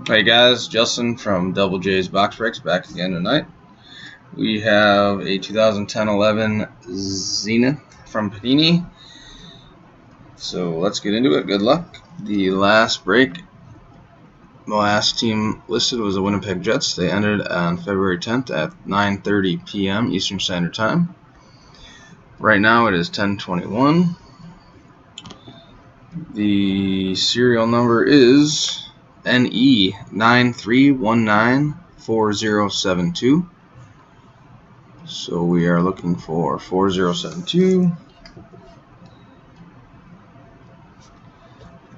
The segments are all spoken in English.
Hey guys, Justin from Double J's Box Breaks back again tonight. We have a 2010-11 Zenith from Panini. So let's get into it. Good luck. The last break, the last team listed was the Winnipeg Jets. They ended on February 10th at 9:30 p.m. Eastern Standard Time. Right now it is 10:21. The serial number is NE 93194072. So we are looking for 4072.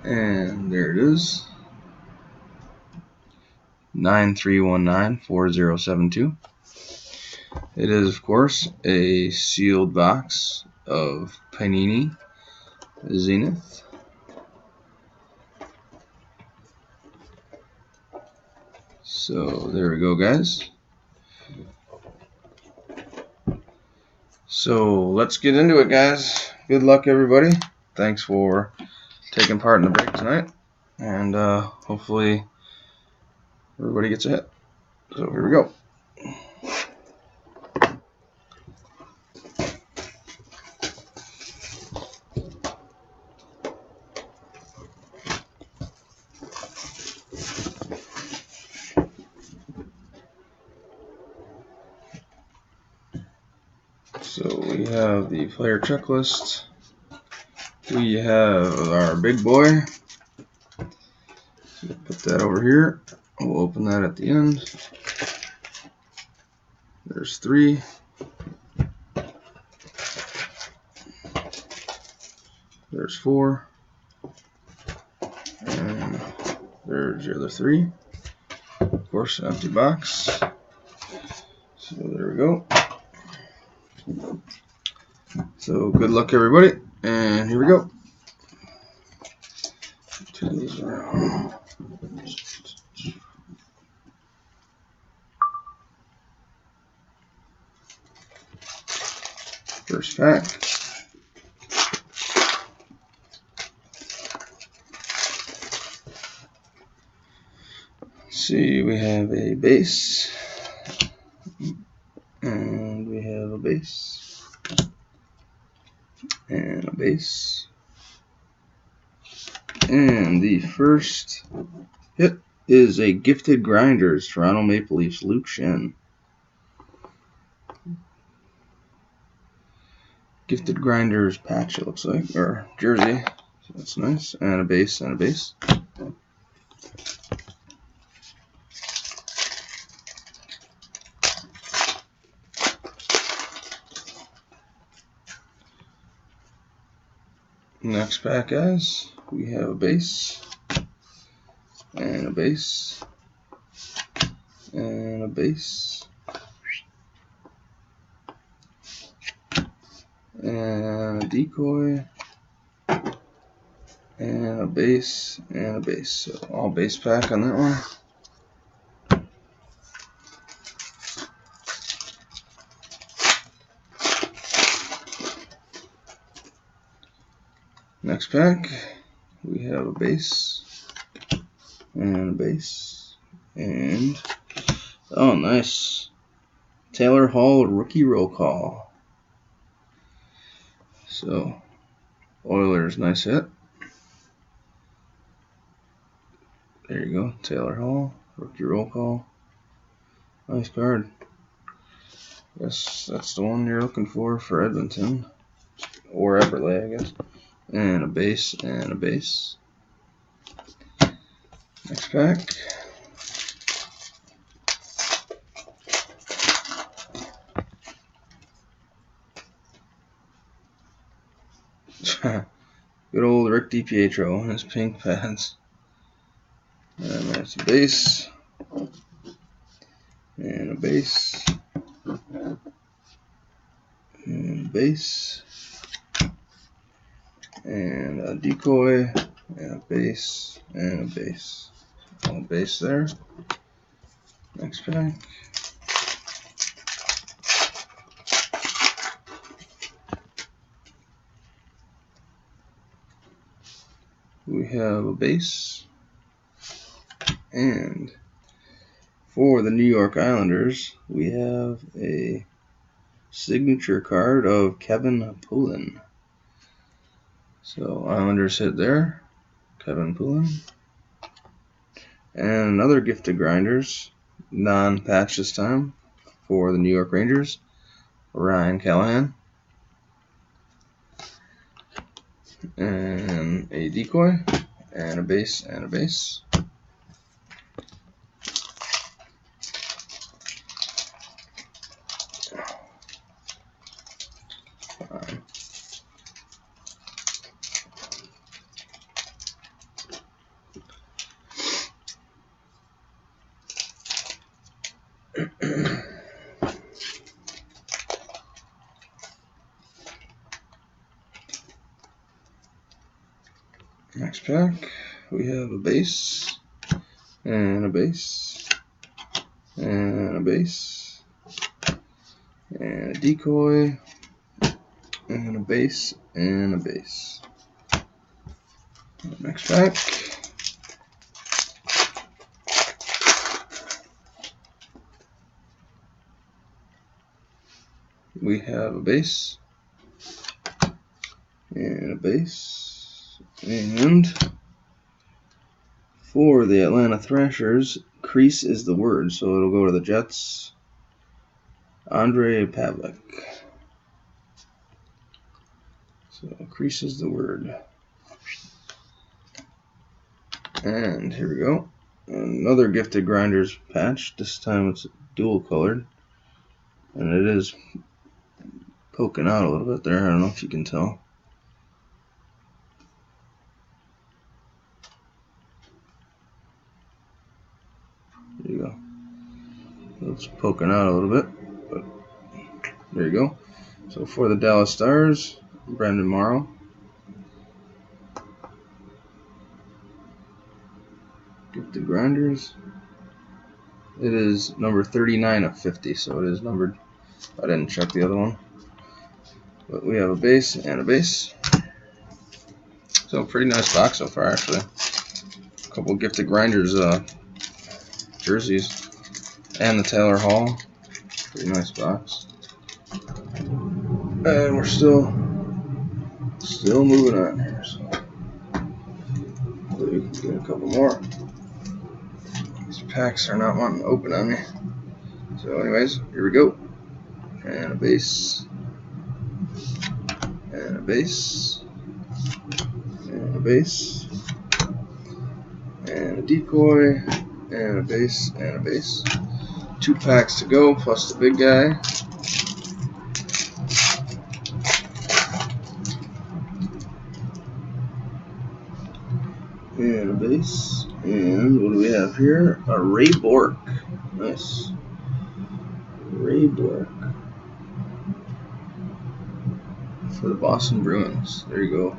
And there it is. 93194072. It is, of course, a sealed box of Panini Zenith. So there we go, guys. So let's get into it, guys. Good luck, everybody. Thanks for taking part in the break tonight. And hopefully everybody gets a hit. So here we go. So we have the player checklist. We have our big boy. So put that over here. We'll open that at the end. There's 3. There's 4. And there's your other 3. Of course, an empty box. So there we go. So good luck, everybody. And here we go. First pack. Let's see, we have a base. And we have a base. And a base. And the first hit is a Gifted Grinders, Toronto Maple Leafs, Luke Shen. Gifted Grinders patch, it looks like, or jersey. So that's nice. And a base, and a base. Next pack, guys, we have a base, and a base, and a base, and a decoy, and a base, and a base. So all base pack on that one. Next pack, we have a base, and a base, and oh, nice, Taylor Hall rookie roll call. So Oilers, nice hit. There you go, Taylor Hall rookie roll call. Nice card. Guess that's the one you're looking for Edmonton, or Eberle, I guess. And a base, and a base. Next pack. Good old Rick DiPietro and his pink pads. And that's a base. And a base. And a base. And a decoy. And a base. And a base. All base there. Next pack. We have a base, And for the New York Islanders, we have a signature card of Kevin Poulin. So Islanders hit there, Kevin Poulin. And another Gifted Grinders, non-patch this time, for the New York Rangers, Ryan Callahan. And a decoy, and a base, and a base. Next pack, we have a base, and a base, and a base, and a decoy, and a base, and a base. Next pack, we have a base, and a base, and for the Atlanta Thrashers, crease is the word, so it'll go to the Jets, Andre Pavlik. So crease is the word. And here we go. Another Gifted Grinders patch. This time it's dual colored. And it is poking out a little bit there. I don't know if you can tell. There you go. It's poking out a little bit. But there you go. So for the Dallas Stars, Brendan Morrow. Gifted Grinders. It is number 39 of 50, so it is numbered. I didn't check the other one. But we have a base and a base. So pretty nice box so far, actually. A couple Gifted Grinders jerseys. And the Taylor Hall. Pretty nice box. And we're still moving on here. So hopefully we can get a couple more. These packs are not wanting to open on me. So anyways, here we go. And a base. And a base. And a base. And a decoy. And a base. And a base. 2 packs to go, plus the big guy. And a base. And what do we have here? A Ray Bork. Nice. Ray Bork. For the Boston Bruins. There you go.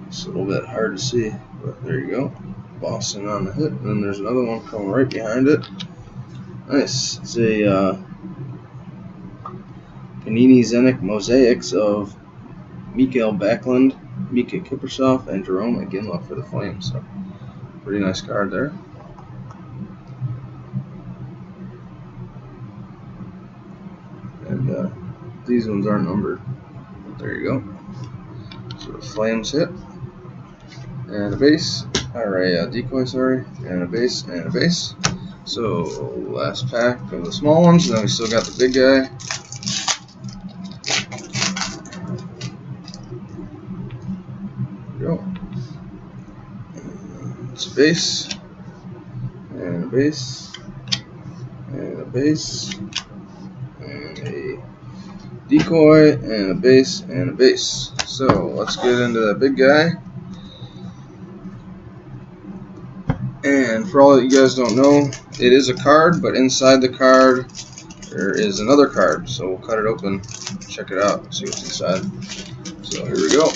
It's a little bit hard to see, but there you go. Boston on the hit. And then there's another one coming right behind it. Nice. It's a Panini Zenith Mosaics of Mikael Backlund, Mika Kiprusoff, and Jerome Iginla for the Flames. So, pretty nice card there. And these ones aren't numbered. But there you go. So the Flames hit. And a base. Alright, decoy, sorry. And a base, and a base. So, last pack of the small ones. And then we still got the big guy. Go. It's a base, and a base, and a base, and a decoy, and a base, and a base. So let's get into that big guy. And for all that you guys don't know, it is a card, but inside the card there is another card. So we'll cut it open, check it out, see what's inside. So here we go.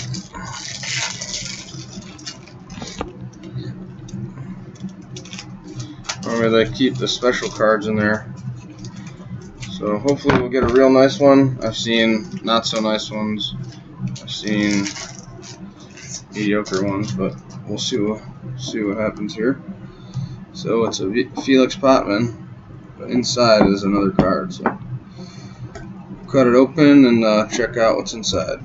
Normally they keep the special cards in there. So hopefully we'll get a real nice one. I've seen not so nice ones. I've seen mediocre ones, but we'll see what happens here. So it's a Felix Potman, but inside is another card. So cut it open and check out what's inside.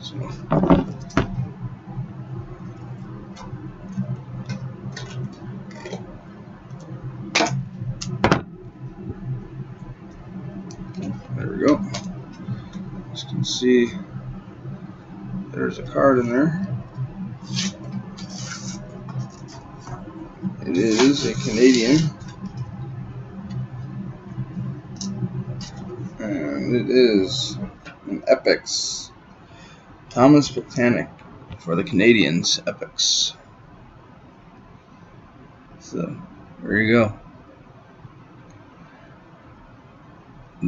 So, there we go. As you can see, there's a card in there. It is a Canadian, and it is an Epics. Thomas Botanic for the Canadians, Epics. So, there you go.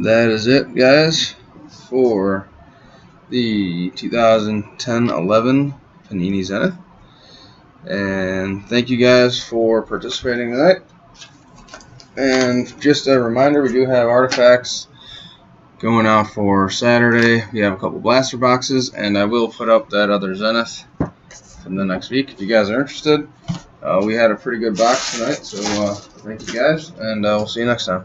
That is it, guys, for the 2010-11 Panini Zenith. And thank you guys for participating tonight. And just a reminder, we do have artifacts going out for Saturday. We have a couple blaster boxes, and I will put up that other Zenith from the next week if you guys are interested. We had a pretty good box tonight, so thank you guys, and we'll see you next time.